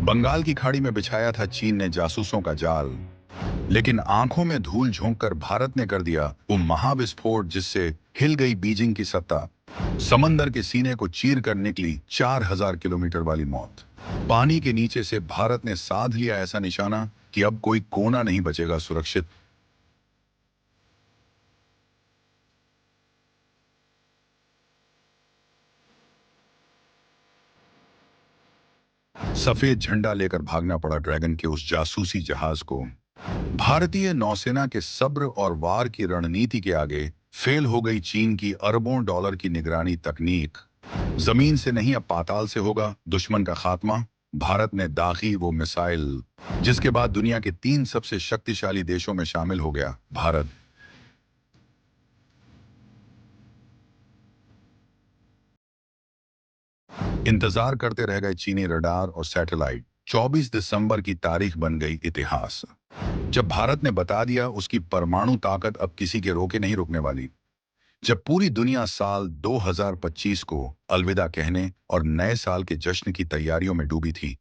बंगाल की खाड़ी में बिछाया था चीन ने जासूसों का जाल, लेकिन आंखों में धूल झोंककर भारत ने कर दिया वो महाविस्फोट जिससे हिल गई बीजिंग की सत्ता। समंदर के सीने को चीर कर निकली 4000 किलोमीटर वाली मौत। पानी के नीचे से भारत ने साध लिया ऐसा निशाना कि अब कोई कोना नहीं बचेगा सुरक्षित। सफेद झंडा लेकर भागना पड़ा ड्रैगन के उस जासूसी जहाज को। भारतीय नौसेना के सब्र और वार की रणनीति के आगे फेल हो गई चीन की अरबों डॉलर की निगरानी तकनीक। जमीन से नहीं अब पाताल से होगा दुश्मन का खात्मा। भारत ने दागी वो मिसाइल जिसके बाद दुनिया के 3 सबसे शक्तिशाली देशों में शामिल हो गया भारत। इंतजार करते रह गए चीनी रडार और सैटेलाइट। 24 दिसंबर की तारीख बन गई इतिहास, जब भारत ने बता दिया उसकी परमाणु ताकत अब किसी के रोके नहीं रुकने वाली। जब पूरी दुनिया साल 2025 को अलविदा कहने और नए साल के जश्न की तैयारियों में डूबी थी,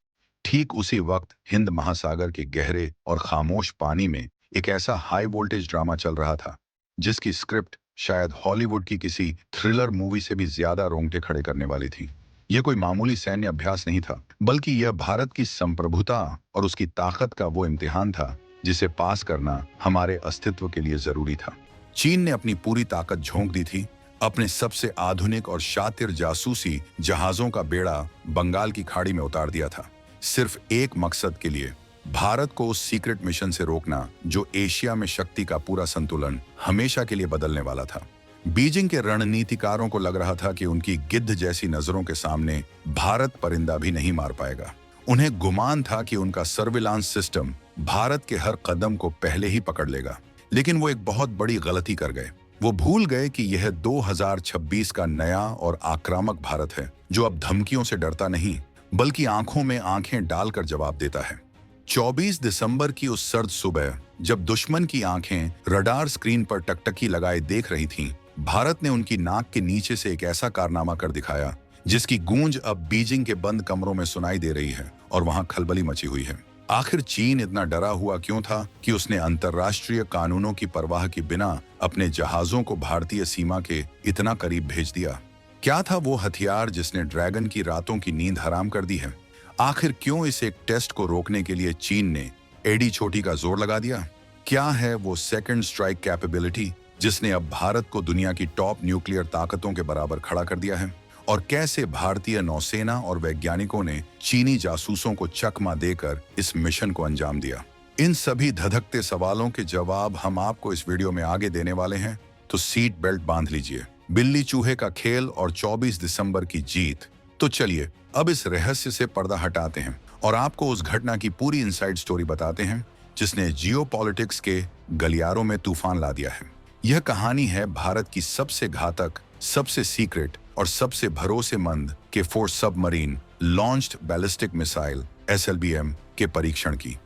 ठीक उसी वक्त हिंद महासागर के गहरे और खामोश पानी में एक ऐसा हाई वोल्टेज ड्रामा चल रहा था जिसकी स्क्रिप्ट शायद हॉलीवुड की किसी थ्रिलर मूवी से भी ज्यादा रोंगटे खड़े करने वाली थी। यह कोई मामूली सैन्य अभ्यास नहीं था, बल्कि यह भारत की संप्रभुता और उसकी ताकत का वो इम्तिहान था जिसे पास करना हमारे अस्तित्व के लिए जरूरी था। चीन ने अपनी पूरी ताकत झोंक दी थी। अपने सबसे आधुनिक और शातिर जासूसी जहाजों का बेड़ा बंगाल की खाड़ी में उतार दिया था, सिर्फ एक मकसद के लिए, भारत को उस सीक्रेट मिशन से रोकना जो एशिया में शक्ति का पूरा संतुलन हमेशा के लिए बदलने वाला था। बीजिंग के रणनीतिकारों को लग रहा था कि उनकी गिद्ध जैसी नजरों के सामने भारत परिंदा भी नहीं मार पाएगा। उन्हें गुमान था कि उनका सर्विलांस सिस्टम भारत के हर कदम को पहले ही पकड़ लेगा। लेकिन वो एक बहुत बड़ी गलती कर गए। वो भूल गए कि यह 2026 का नया और आक्रामक भारत है जो अब धमकियों से डरता नहीं बल्कि आंखों में आंखें डालकर जवाब देता है। 24 दिसंबर की उस सर्द सुबह जब दुश्मन की आंखें रडार स्क्रीन पर टकटकी लगाए देख रही थीं, भारत ने उनकी नाक के नीचे से एक ऐसा कारनामा कर दिखाया जिसकी गूंज अब बीजिंग के बंद कमरों में सुनाई दे रही है और वहां खलबली मची हुई है। आखिर चीन इतना डरा हुआ क्यों था कि उसने अंतर्राष्ट्रीय कानूनों की परवाह के बिना अपने जहाजों को भारतीय सीमा के इतना करीब भेज दिया? क्या था वो हथियार जिसने ड्रैगन की रातों की नींद हराम कर दी है? आखिर क्यों इस एक टेस्ट को रोकने के लिए चीन ने एडी छोटी का जोर लगा दिया? क्या है वो सेकंड स्ट्राइक कैपेबिलिटी जिसने अब भारत को दुनिया की टॉप न्यूक्लियर ताकतों के बराबर खड़ा कर दिया है? और कैसे भारतीय नौसेना और वैज्ञानिकों ने चीनी जासूसों को चकमा देकर इस मिशन को अंजाम दिया? इन सभी धधकते सवालों के जवाब हम आपको इस वीडियो में आगे देने वाले हैं, तो सीट बेल्ट बांध लीजिए। बिल्ली चूहे का खेल और 24 दिसंबर की जीत। तो चलिए अब इस रहस्य से पर्दा हटाते हैं और आपको उस घटना की पूरी इनसाइड स्टोरी बताते हैं जिसने जियोपॉलिटिक्स के गलियारों में तूफान ला दिया है। यह कहानी है भारत की सबसे घातक, सबसे सीक्रेट और सबसे भरोसेमंद के force submarine launched ballistic missile SLBM के परीक्षण की।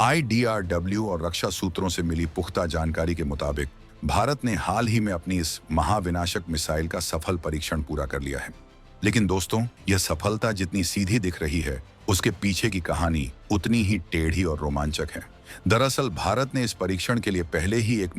IDRW और रक्षा सूत्रों से मिली पुख्ता जानकारी के मुताबिक भारत ने हाल ही में अपनी इस महाविनाशक मिसाइल का सफल परीक्षण पूरा कर लिया है। लेकिन दोस्तों, यह सफलता जितनी सीधी दिख रही है, उसके पीछे की कहानी उतनी ही टेढ़ी और रोमांचक है। दरअसल भारत ने इस परीक्षण के लिए पहले ही एक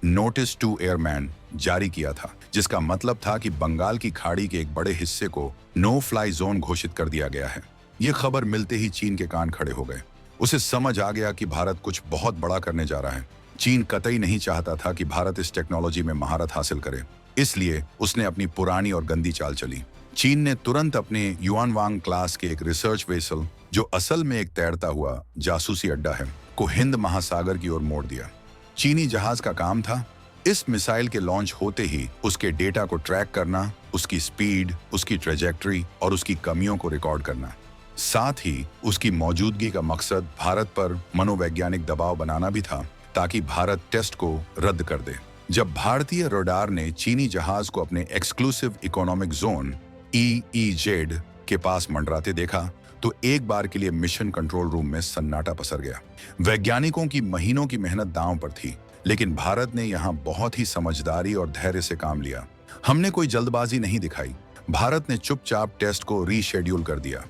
नोटिस टू एयरमैन जारी किया था, जिसका मतलब था कि बंगाल की खाड़ी के एक बड़े हिस्से को नो फ्लाई जोन घोषित कर दिया गया है। यह खबर मिलते ही चीन के कान खड़े हो गए। उसे समझ आ गया कि भारत कुछ बहुत बड़ा करने जा रहा है। चीन कतई नहीं चाहता था कि भारत इस टेक्नोलॉजी में महारत हासिल करे, इसलिए उसने अपनी पुरानी और गंदी चाल चली। चीन ने तुरंत अपने युआनवांग क्लास के एक रिसर्च वेसल, जो असल में एक तैरता हुआ जासूसी अड्डा है, को हिंद महासागर की ओर मोड़ दिया। चीनी जहाज का काम था इस मिसाइल के लॉन्च होते ही उसके डेटा को ट्रैक करना, उसकी स्पीड, उसकी ट्रेजेक्टरी और उसकी कमियों को रिकॉर्ड करना। साथ ही उसकी मौजूदगी का मकसद भारत पर मनोवैज्ञानिक दबाव बनाना भी था ताकि भारत टेस्ट को रद्द कर दे। जब भारतीय रडार ने चीनी जहाज को अपने एक्सक्लूसिव इकोनॉमिक जोन EEZ के पास मंडराते देखा तो एक बार के लिए मिशन कंट्रोल रूम में सन्नाटा पसर गया। वैज्ञानिकों की महीनों की मेहनत दांव पर थी, लेकिन भारत ने यहां बहुत ही समझदारी और धैर्य से काम लिया। हमने कोई जल्दबाजी नहीं दिखाई। भारत ने चुपचाप टेस्ट को रीशेड्यूल कर दिया।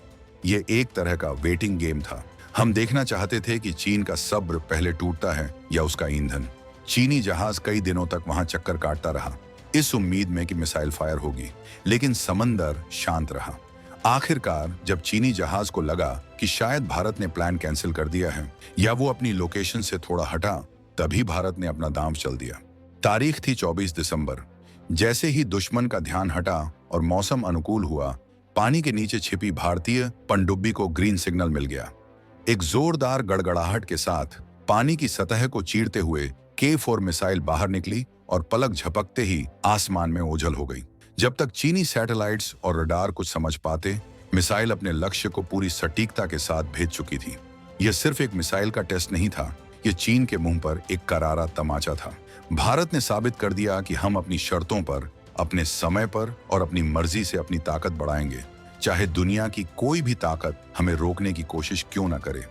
ये एक तरह का वेटिंग गेम था। हम देखना चाहते थे कि चीन का सब्र पहले टूटता है या उसका ईंधन। चीनी जहाज कई दिनों तक वहां चक्कर काटता रहा, इस उम्मीद में कि मिसाइल फायर होगी, लेकिन समंदर शांत रहा। आखिरकार जब चीनी जहाज को लगा कि शायद भारत ने प्लान कैंसिल कर दिया है या वो अपनी लोकेशन से थोड़ा हटा, तभी भारत ने अपना दांव चल दिया। तारीख थी 24 दिसंबर। जैसे ही दुश्मन का ध्यान हटा और मौसम अनुकूल हुआ, पानी के नीचे छिपी भारतीय पनडुब्बी को ग्रीन सिग्नल मिल गया। एक जोरदार गड़गड़ाहट के साथ पानी की सतह को चीरते हुए K4 मिसाइल बाहर निकली और पलक झपकते ही आसमान में ओझल हो गई। जब तक चीनी सैटेलाइट्स और रडार कुछ समझ पाते, मिसाइल अपने लक्ष्य को पूरी सटीकता के साथ भेज चुकी थी। यह सिर्फ एक मिसाइल का टेस्ट नहीं था, यह चीन के मुंह पर एक करारा तमाचा था। भारत ने साबित कर दिया कि हम अपनी शर्तों पर, अपने समय पर और अपनी मर्जी से अपनी ताकत बढ़ाएंगे, चाहे दुनिया की कोई भी ताकत हमें रोकने की कोशिश क्यों न करे।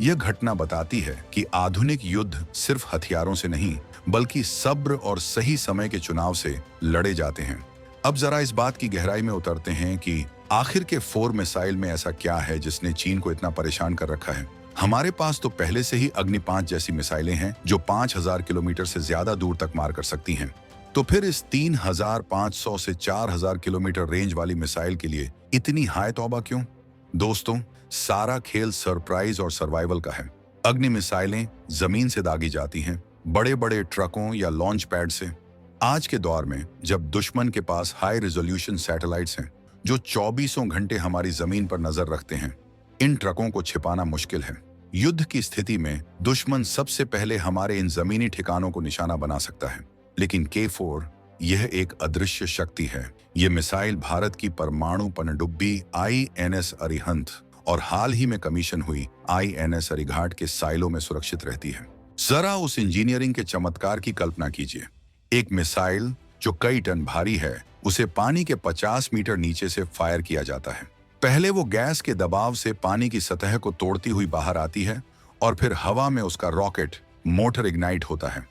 यह घटना बताती है कि आधुनिक युद्ध सिर्फ हथियारों से नहीं, बल्कि सब्र और सही समय के चुनाव से लड़े जाते हैं। अब जरा इस बात की गहराई में उतरते हैं कि आखिर K4 मिसाइल में ऐसा क्या है जिसने चीन को इतना परेशान कर रखा है। हमारे पास तो पहले से ही अग्नि 5 जैसी मिसाइलें हैं जो 5000 किलोमीटर से ज्यादा दूर तक मार कर सकती हैं। तो फिर इस 3500 से 4000 किलोमीटर रेंज वाली मिसाइल के लिए इतनी हाय तौबा क्यों? दोस्तों, सारा खेल सरप्राइज और सर्वाइवल का है। अग्नि मिसाइलें जमीन से दागी जाती हैं, बड़े बड़े ट्रकों या लॉन्च पैड से। आज के दौर में जब दुश्मन के पास हाई रेजोल्यूशन सैटेलाइट्स हैं जो 24 घंटे हमारी जमीन पर नजर रखते हैं, इन ट्रकों को छिपाना मुश्किल है। युद्ध की स्थिति में दुश्मन सबसे पहले हमारे इन जमीनी ठिकानों को निशाना बना सकता है, लेकिन K4 यह एक अदृश्य शक्ति है। यह मिसाइल भारत की परमाणु पनडुब्बी INS अरिहंत और हाल ही में कमीशन हुई INS अरिघाट के साइलों में सुरक्षित रहती है। जरा उस इंजीनियरिंग के चमत्कार की कल्पना कीजिए। एक मिसाइल जो कई टन भारी है, उसे पानी के 50 मीटर नीचे से फायर किया जाता है। पहले वो गैस के दबाव से पानी की सतह को तोड़ती हुई बाहर आती है और फिर हवा में उसका रॉकेट मोटर इग्नाइट होता है।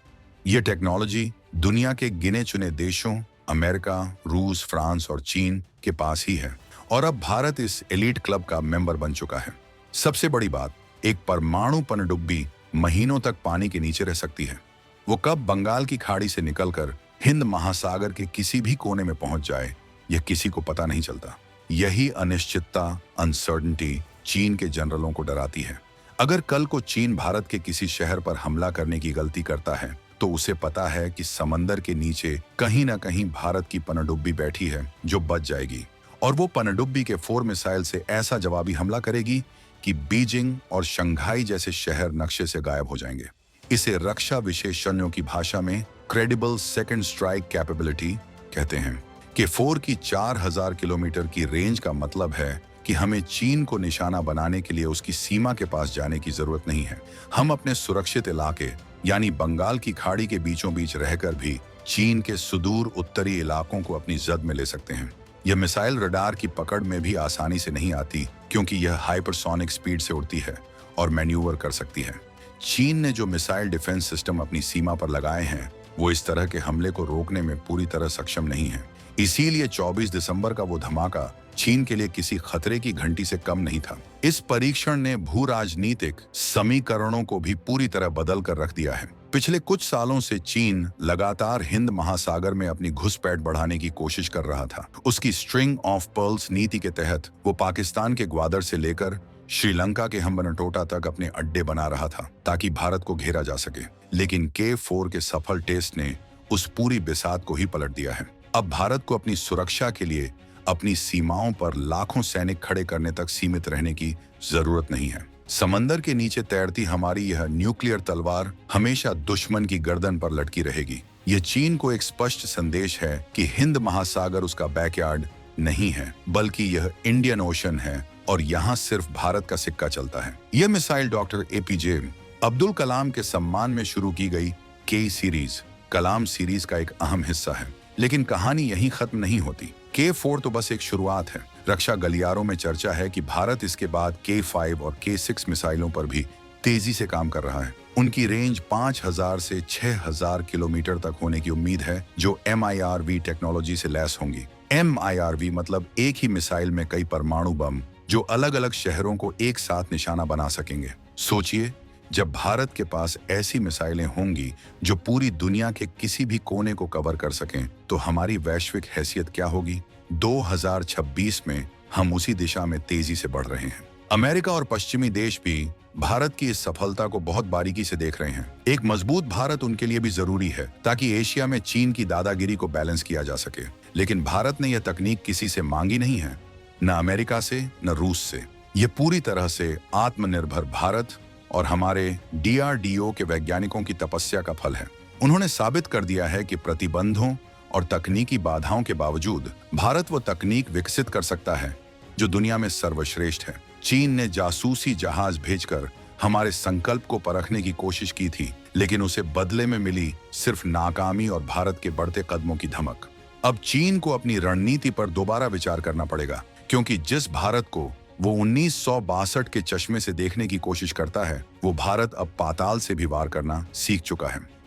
यह टेक्नोलॉजी दुनिया के गिने चुने देशों अमेरिका, रूस, फ्रांस और चीन के पास ही है और अब भारत इस एलीट क्लब का मेंबर बन चुका है। सबसे बड़ी बात, एक परमाणु पनडुब्बी महीनों तक पानी के नीचे रह सकती है। वो कब बंगाल की खाड़ी से निकलकर हिंद महासागर के किसी भी कोने में पहुंच जाए, यह किसी को पता नहीं चलता। यही अनिश्चितता, अनसर्टेनिटी चीन के जनरलों को डराती है। अगर कल को चीन भारत के किसी शहर पर हमला करने की गलती करता है, तो उसे पता है कि समंदर के नीचे कहीं ना कहीं भारत की पनडुब्बी बैठी है जो बच जाएगी, और वो पनडुब्बी के 4 मिसाइल से ऐसा जवाबी हमला करेगी कि बीजिंग और शंघाई जैसे शहर नक्शे से गायब हो जाएंगे। इसे रक्षा विशेषज्ञों की भाषा में क्रेडिबल सेकंड स्ट्राइक कैपेबिलिटी कहते हैं। K4 की 4000 किलोमीटर की रेंज का मतलब है कि हमें चीन को निशाना बनाने के लिए उसकी सीमा के पास जाने की जरूरत नहीं है। हम अपने सुरक्षित इलाके यानी बंगाल की खाड़ी के बीचों बीच रहकर भी चीन के सुदूर उत्तरी इलाकों को अपनी जद में ले सकते हैं। यह मिसाइल रडार की पकड़ में भी आसानी से नहीं आती, क्योंकि यह हाइपरसोनिक स्पीड से उड़ती है और मैन्यूवर कर सकती है। चीन ने जो मिसाइल डिफेंस सिस्टम अपनी सीमा पर लगाए हैं, वो इस तरह के हमले को रोकने में पूरी तरह सक्षम नहीं है। इसीलिए 24 दिसंबर का वो धमाका चीन के लिए किसी खतरे की घंटी से कम नहीं था। इस परीक्षण ने भू राजनीतिक समीकरणों को भी पूरी तरह बदल कर रख दिया है। पिछले कुछ सालों से चीन लगातार हिंद महासागर में अपनी घुसपैठ बढ़ाने की कोशिश कर रहा था। उसकी स्ट्रिंग ऑफ पर्ल्स नीति के तहत वो पाकिस्तान के ग्वादर से लेकर श्रीलंका के हम्बनटोटा तक अपने अड्डे बना रहा था ताकि भारत को घेरा जा सके। लेकिन K4 के सफल टेस्ट ने उस पूरी बिसात को ही पलट दिया है। अब भारत को अपनी सुरक्षा के लिए अपनी सीमाओं पर लाखों सैनिक खड़े करने तक सीमित रहने की जरूरत नहीं है। समंदर के नीचे तैरती हमारी यह न्यूक्लियर तलवार हमेशा दुश्मन की गर्दन पर लटकी रहेगी। यह चीन को एक स्पष्ट संदेश है कि हिंद महासागर उसका बैकयार्ड नहीं है, बल्कि यह इंडियन ओशन है और यहाँ सिर्फ भारत का सिक्का चलता है। यह missile doctor APJ Abdul Kalam के सम्मान में शुरू की गई K सीरीज, कलाम सीरीज का एक अहम हिस्सा है। लेकिन कहानी यहीं खत्म नहीं होती। K4 तो बस एक शुरुआत है। रक्षा गलियारों में चर्चा है कि भारत इसके बाद K5 और K6 मिसाइलों पर भी तेजी से काम कर रहा है। उनकी रेंज 5000 से 6000 किलोमीटर तक होने की उम्मीद है, जो MIRV टेक्नोलॉजी से लैस होंगी। MIRV मतलब एक ही मिसाइल में कई परमाणु बम जो अलग अलग शहरों को एक साथ निशाना बना सकेंगे। सोचिए, जब भारत के पास ऐसी मिसाइलें होंगी जो पूरी दुनिया के किसी भी कोने को कवर कर सकें, तो हमारी वैश्विक हैसियत क्या होगी। 2026 में हम उसी दिशा में तेजी से बढ़ रहे हैं। अमेरिका और पश्चिमी देश भी भारत की इस सफलता को बहुत बारीकी से देख रहे हैं। एक मजबूत भारत उनके लिए भी जरूरी है, ताकि एशिया में चीन की दादागिरी को बैलेंस किया जा सके। लेकिन भारत ने यह तकनीक किसी से मांगी नहीं है, न अमेरिका से न रूस से। यह पूरी तरह से आत्मनिर्भर भारत और हमारे DRDO के वैज्ञानिकों की तपस्या का फल है। उन्होंने साबित कर दिया है कि प्रतिबंधों और तकनीकी बाधाओं के बावजूद भारत वो तकनीक विकसित कर सकता है जो दुनिया में सर्वश्रेष्ठ है। चीन ने जासूसी जहाज भेजकर हमारे संकल्प को परखने की कोशिश की थी, लेकिन उसे बदले में मिली सिर्फ नाकामी और भारत के बढ़ते कदमों की धमक। अब चीन को अपनी रणनीति पर दोबारा विचार करना पड़ेगा, क्योंकि जिस भारत को वो 1962 के चश्मे से देखने की कोशिश करता है, वो भारत अब पाताल से भी वार करना सीख चुका है।